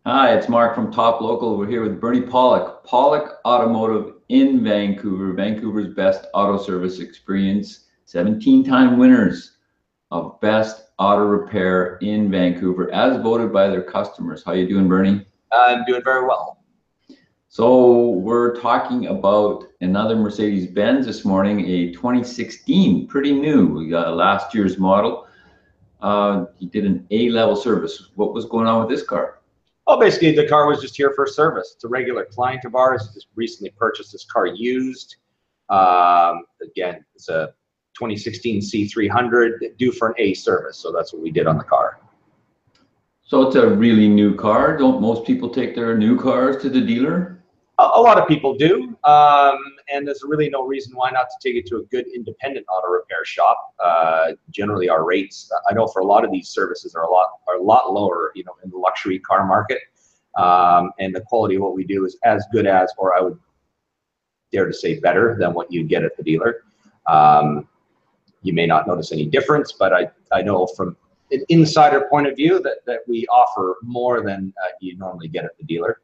Hi, it's Mark from Top Local. We're here with Bernie Pawlik, Pawlik Automotive in Vancouver, Vancouver's best auto service experience, 17-time winners of Best Auto Repair in Vancouver, as voted by their customers. How you doing, Bernie? I'm doing very well. So we're talking about another Mercedes-Benz this morning, a 2016, pretty new. We got last year's model. He did an A-level service. What was going on with this car? Well, basically, the car was just here for service. It's a regular client of ours. Just recently purchased this car used. Again, it's a 2016 C300 due for an A service. So that's what we did on the car. So it's a really new car. Don't most people take their new cars to the dealer? A lot of people do, and there's really no reason why not to take it to a good independent auto repair shop. Generally, our rates, I know for a lot of these services are a lot lower, you know, in the luxury car market, and the quality of what we do is as good as, or I would dare to say better than what you get at the dealer. You may not notice any difference, but I know from an insider point of view that we offer more than you normally get at the dealer.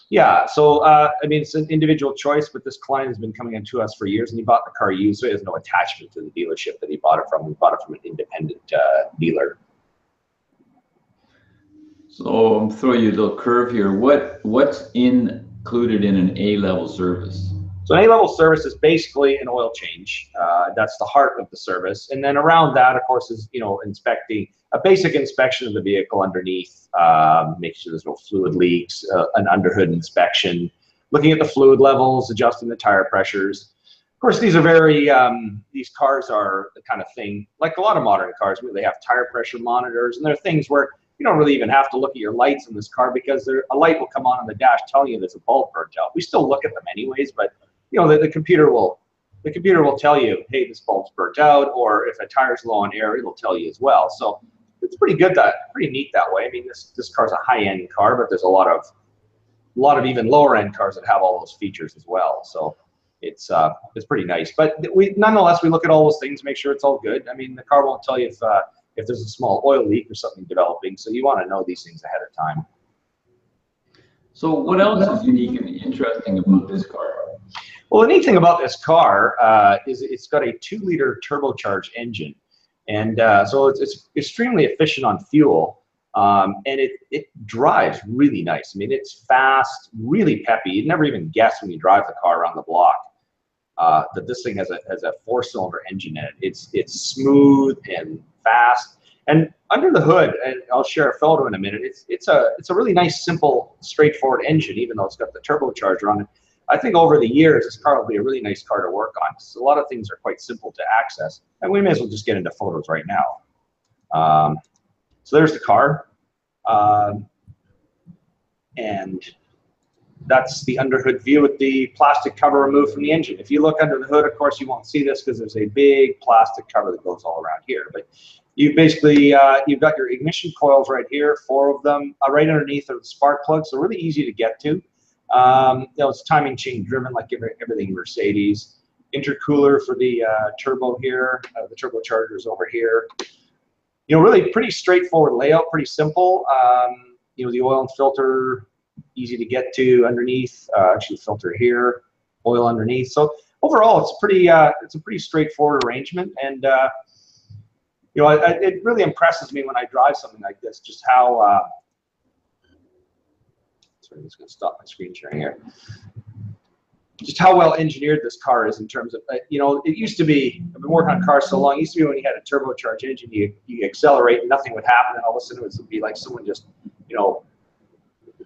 Yeah, so I mean, it's an individual choice, but this client has been coming in to us for years, and he bought the car used, so he has no attachment to the dealership that he bought it from. We bought it from an independent dealer. So I'm throwing you a little curve here. What's included in an A-level service? So an A-level service is basically an oil change. That's the heart of the service, and then around that, of course, is inspecting a basic inspection of the vehicle underneath, make sure there's no fluid leaks, an underhood inspection, looking at the fluid levels, adjusting the tire pressures. Of course, these are very these cars are the kind of thing like a lot of modern cars where they have tire pressure monitors, and there are things where you don't really even have to look at your lights in this car because a light will come on the dash telling you there's a bulb burnt out. We still look at them anyways, but the computer will tell you, hey, this bulb's burnt out, or if a tire's low on air, it'll tell you as well. So it's pretty good, pretty neat that way. I mean, this car's a high-end car, but there's a lot of even lower-end cars that have all those features as well. So it's pretty nice. But nonetheless, we look at all those things, make sure it's all good. I mean, the car won't tell you if there's a small oil leak or something developing, so you want to know these things ahead of time. So what else is unique and interesting about this car? Well, the neat thing about this car is it's got a 2-liter turbocharged engine, and so it's extremely efficient on fuel, and it drives really nice. I mean, it's fast, really peppy. You'd never even guess when you drive the car around the block that this thing has a 4-cylinder engine in it. It's smooth and fast, and under the hood, and I'll share a photo in a minute. It's a really nice, simple, straightforward engine, even though it's got the turbocharger on it. I think over the years, this car will be a really nice car to work on. So a lot of things are quite simple to access, and we may as well just get into photos right now. So there's the car, and that's the underhood view with the plastic cover removed from the engine. If you look under the hood, of course, you won't see this because there's a big plastic cover that goes all around here. But you've basically you've got your ignition coils right here, 4 of them, right underneath are the spark plugs, so really easy to get to. It's timing chain driven like everything Mercedes. Intercooler for the turbo here. The turbocharger is over here. Really pretty straightforward layout, pretty simple. The oil and filter, easy to get to underneath. Actually, filter here, oil underneath. So overall, it's a pretty straightforward arrangement, and it really impresses me when I drive something like this, just how. I'm just going to stop my screen sharing here. Just how well engineered this car is in terms of, it used to be, I've been working on cars so long, it used to be when you had a turbocharged engine, you accelerate and nothing would happen, and all of a sudden it would be like someone just,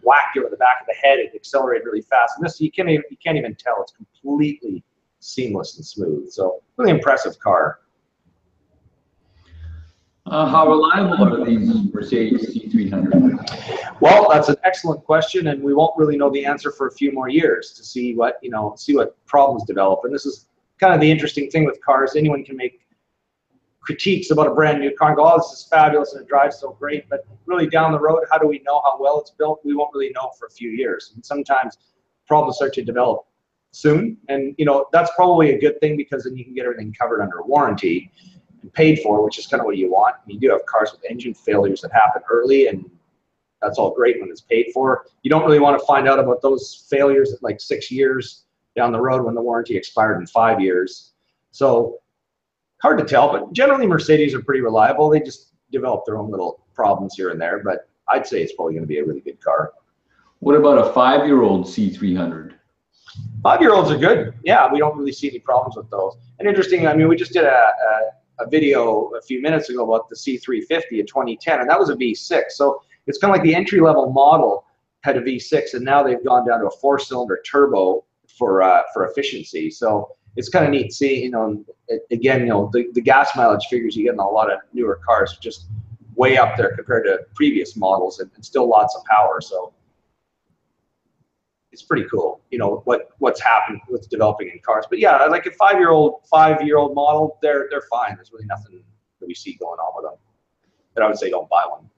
whacked you over the back of the head. It accelerated really fast. And this, you can't even tell. It's completely seamless and smooth. So really impressive car. How reliable are these Mercedes C300? Well, that's an excellent question, and we won't really know the answer for a few more years to see what problems develop. And this is kind of the interesting thing with cars. Anyone can make critiques about a brand new car and go, "Oh, this is fabulous and it drives so great," but really down the road, how do we know how well it's built? We won't really know for a few years. And sometimes problems start to develop soon, and that's probably a good thing because then you can get everything covered under warranty and paid for, which is kind of what you want. You do have cars with engine failures that happen early, and That's all great when it's paid for. You don't really want to find out about those failures at like 6 years down the road when the warranty expired in 5 years. So hard to tell, but generally Mercedes are pretty reliable. They just develop their own little problems here and there, but I'd say it's probably going to be a really good car. What about a 5-year-old C300? 5-year-olds are good. Yeah, we don't really see any problems with those. And interesting, I mean, we just did a video a few minutes ago about the C350 of 2010, and that was a V6. So it's kind of like the entry-level model had a V6, and now they've gone down to a 4-cylinder turbo for efficiency. So it's kind of neat to see, you know, again, you know, the gas mileage figures you get in a lot of newer cars are just way up there compared to previous models, and still lots of power. So it's pretty cool, you know, what's happened with developing in cars. But yeah, like a 5-year-old model, they're fine. There's really nothing that we see going on with them. But I would say don't buy one.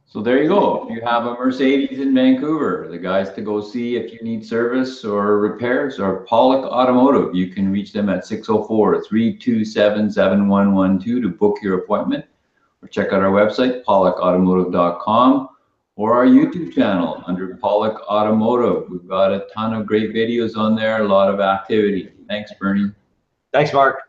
So there you go. If you have a Mercedes in Vancouver, the guys to go see if you need service or repairs are Pawlik Automotive. You can reach them at 604-327-7112 to book your appointment, or check out our website, pawlikautomotive.com, or our YouTube channel under Pawlik Automotive. We've got a ton of great videos on there, a lot of activity. Thanks, Bernie. Thanks, Mark.